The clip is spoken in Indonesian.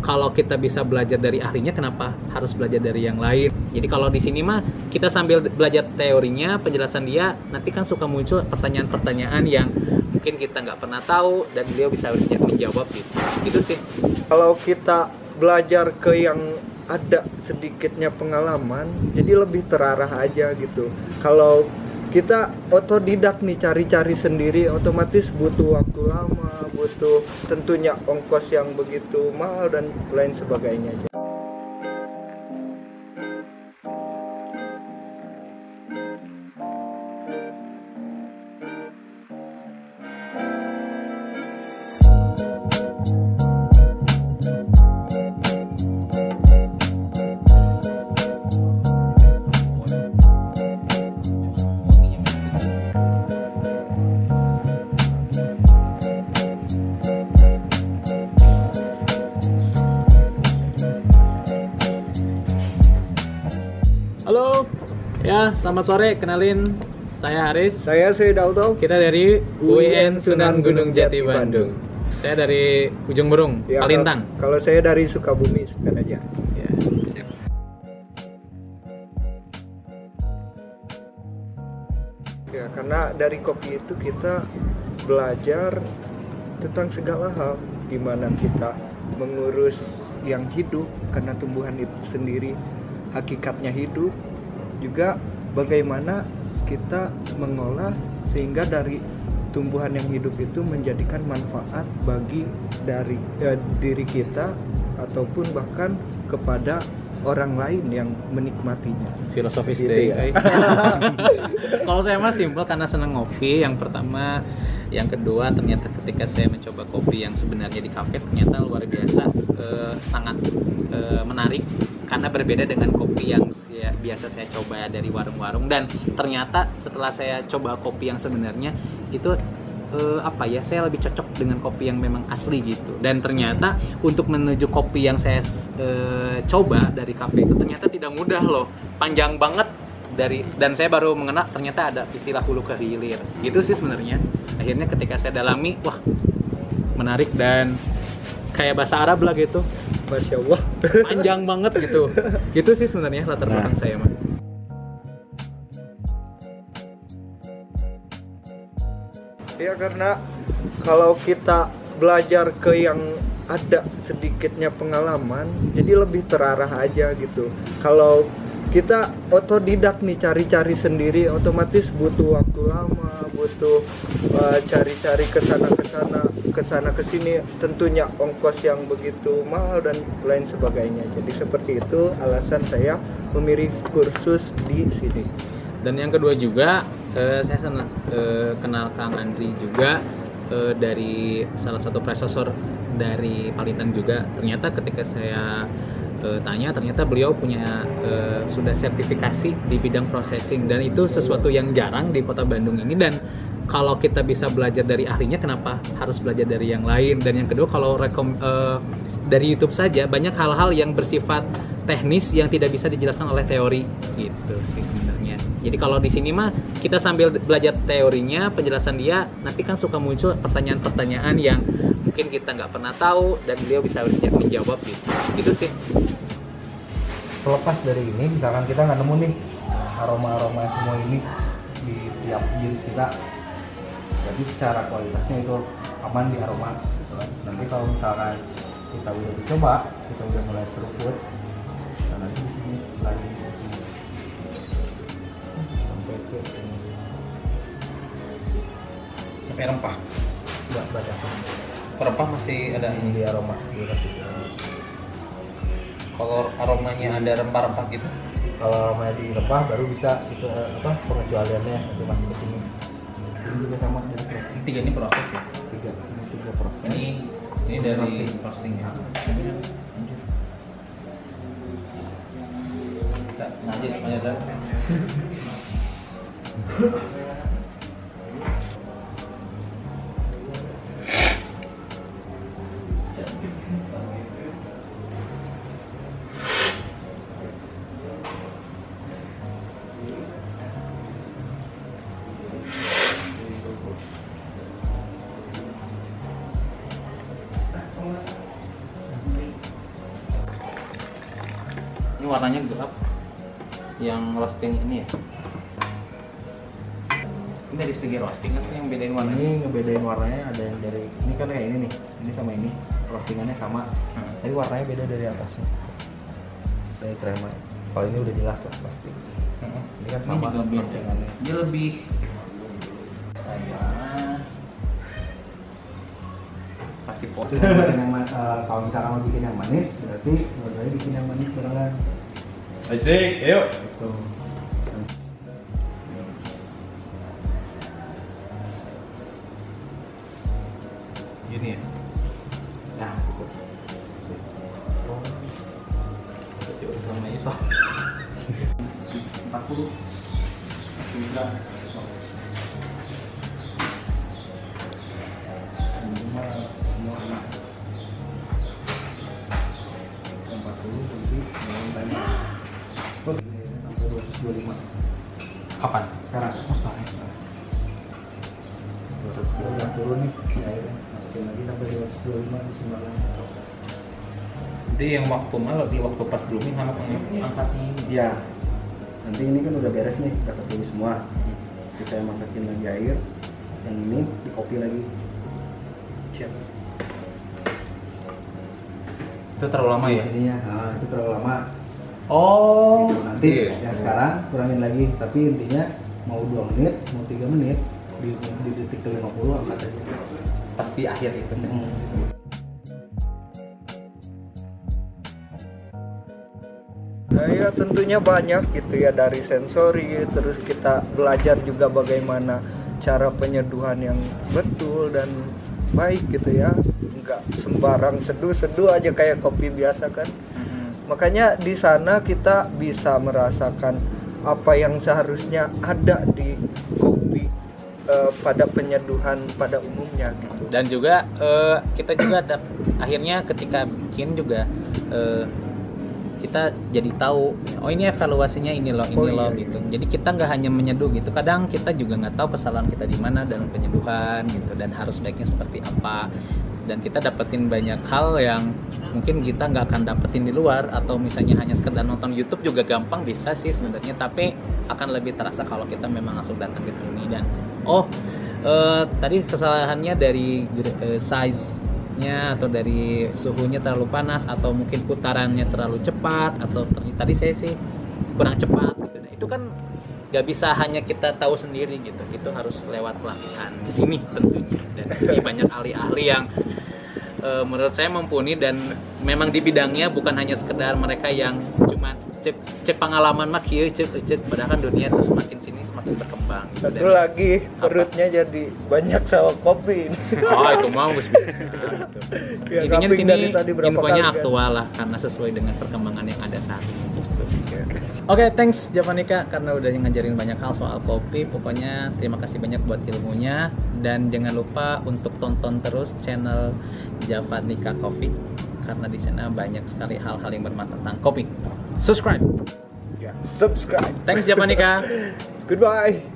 kalau kita bisa belajar dari ahlinya, kenapa harus belajar dari yang lain? Jadi kalau di sini mah kita sambil belajar teorinya, penjelasan dia, nanti kan suka muncul pertanyaan-pertanyaan yang mungkin kita nggak pernah tahu dan beliau bisa menjawab gitu. Gitu sih. Kalau kita belajar ke yang ada sedikitnya pengalaman, jadi lebih terarah aja gitu. Kalau kita otodidak nih, cari-cari sendiri, otomatis butuh waktu lama, butuh tentunya ongkos yang begitu mahal dan lain sebagainya. Halo, ya selamat sore. Kenalin, saya Haris. Saya Alto. Kita dari UIN Sunan Gunung Jati Bandung. Saya dari Ujung Berung, Ya, Palintang. Kalau saya dari Sukabumi, sebentar aja. Ya, siap. Ya, karena dari kopi itu kita belajar tentang segala hal, di mana kita mengurus yang hidup, karena tumbuhan itu sendiri hakikatnya hidup, juga bagaimana kita mengolah sehingga dari tumbuhan yang hidup itu menjadikan manfaat bagi diri kita ataupun bahkan kepada orang lain yang menikmatinya. Filosofis Gitu deh. ya. Kalau saya mah simpel, karena senang ngopi. Yang pertama, yang kedua ternyata ketika saya mencoba kopi yang sebenarnya di kafe, ternyata luar biasa, sangat menarik karena berbeda dengan kopi yang biasa saya coba dari warung-warung. Dan ternyata setelah saya coba kopi yang sebenarnya itu saya lebih cocok dengan kopi yang memang asli gitu. Dan ternyata untuk menuju kopi yang saya coba dari kafe itu ternyata tidak mudah loh, panjang banget dan saya baru mengenal ternyata ada istilah hulu ke hilir gitu sih sebenarnya. Akhirnya ketika saya dalami, wah menarik dan kayak bahasa Arab lah gitu, Masya Allah. panjang banget gitu. Gitu sih sebenarnya latar belakang saya mah. Ya, karena kalau kita belajar ke yang ada sedikitnya pengalaman, jadi lebih terarah aja gitu. Kalau kita otodidak nih, cari-cari sendiri, otomatis butuh waktu lama, butuh cari-cari kesana kesini, tentunya ongkos yang begitu mahal dan lain sebagainya. Jadi seperti itu alasan saya memilih kursus di sini. Dan yang kedua juga, saya kenal Kang Andri juga dari salah satu profesor dari Palintang juga. Ternyata ketika saya tanya, ternyata beliau punya sudah sertifikasi di bidang processing, dan itu sesuatu yang jarang di kota Bandung ini. Dan kalau kita bisa belajar dari ahlinya, kenapa harus belajar dari yang lain? Dan yang kedua, kalau dari YouTube saja banyak hal-hal yang bersifat teknis yang tidak bisa dijelaskan oleh teori gitu sih sebenarnya. Jadi kalau di sini mah kita sambil belajar teorinya, penjelasan dia, nanti kan suka muncul pertanyaan-pertanyaan yang mungkin kita nggak pernah tahu dan beliau bisa menjawab gitu. Gitu sih. Terlepas dari ini, misalkan kita nggak nemu nih aroma-aroma semua ini di tiap jenis kita, jadi secara kualitasnya itu aman di aroma gitu kan. Nanti kalau misalkan kita udah dicoba, kita udah mulai seruput, dan nanti di sini lagi sampai ke Sampai rempah. nggak banyak Rempah masih ada ini di aroma dikasih. Kalau aromanya ada rempah-rempah gitu. Kalau aromanya di rempah baru bisa itu pengecualiannya nanti masuk ke sini. Ini juga sama dari proses. Tiga ini proses ya. Tiga proses. Ini dari roastingnya. Lanjut aja. Ini warnanya gelap. Yang roasting ini ya. Ini dari segi roasting apa yang bedain warnanya? Ini ngebedain warnanya ada yang dari ini kan kayak ini nih, ini sama ini roastingannya sama, tapi warnanya beda dari atasnya. Dari krema. Kalau ini udah jelas lah pasti. Ini kan sama juga beda. roastingannya. Dia lebih kayak pasti potong. Kalau misalkan mau bikin yang manis, berarti dua-duanya bikin yang manis barengan. Asik, ayo. Gitu. Gini ya. Nah, gitu. Coba sama iso. 40. Bisa. Semua enak. 40 nanti mau timer. Sampai 225. Kapan? Sekarang. Oh, sekarang. 225 turun nih airnya. Masukin lagi sampai 225 di sini. Jadi yang waktu malah di waktu pas blooming sama angkatnya ini. Iya. Nanti ini kan udah beres nih, udah kepilih semua. Jadi saya masakin lagi air. Yang ini di kopi lagi. Siap. Itu terlalu lama ya? Jadinya, nah, itu terlalu lama. Oh. Gitu. Nanti Iya. yang sekarang kurangin lagi. Tapi intinya mau 2 menit, mau 3 menit di detik ke 50 angkat aja. Pasti akhir itu. Nah ya tentunya banyak gitu ya, dari sensori, terus kita belajar juga bagaimana cara penyeduhan yang betul dan baik gitu ya, nggak sembarang seduh aja kayak kopi biasa kan. Makanya di sana kita bisa merasakan apa yang seharusnya ada di kopi pada penyeduhan pada umumnya gitu. Dan juga kita juga akhirnya ketika bikin juga kita jadi tahu, oh ini evaluasinya ini loh, ini loh gitu. Jadi kita nggak hanya menyeduh gitu. Kadang kita juga nggak tahu kesalahan kita di mana dalam penyeduhan gitu, dan harus baiknya seperti apa. Dan kita dapetin banyak hal yang mungkin kita nggak akan dapetin di luar, atau misalnya hanya sekedar nonton YouTube juga gampang bisa sih sebenarnya, tapi akan lebih terasa kalau kita memang langsung datang ke sini. Dan tadi kesalahannya dari size-nya atau dari suhunya terlalu panas, atau mungkin putarannya terlalu cepat, atau tadi saya sih kurang cepat gitu. Nah, itu kan nggak bisa hanya kita tahu sendiri gitu, itu harus lewat pelatihan di sini tentunya. Dan di sini banyak ahli-ahli yang menurut saya mumpuni, dan memang di bidangnya bukan hanya sekedar mereka yang cuma cek pengalaman mah kieu cek, padahal kan dunia terus semakin sini semakin berkembang. Satu lagi perutnya jadi banyak sama kopi. Oh itu mau bisa. Gitu. Ya, Intinya di kaping sini dari tadi berapa infonya kali kan? aktual lah, karena sesuai dengan perkembangan yang ada saat ini. Gitu. Oke, thanks Javanika karena udah ngajarin banyak hal soal kopi. Pokoknya terima kasih banyak buat ilmunya, dan jangan lupa untuk tonton terus channel Javanika Coffee karena di sana banyak sekali hal-hal yang bermanfaat tentang kopi. Subscribe. Ya, subscribe. Thanks Javanika. Goodbye.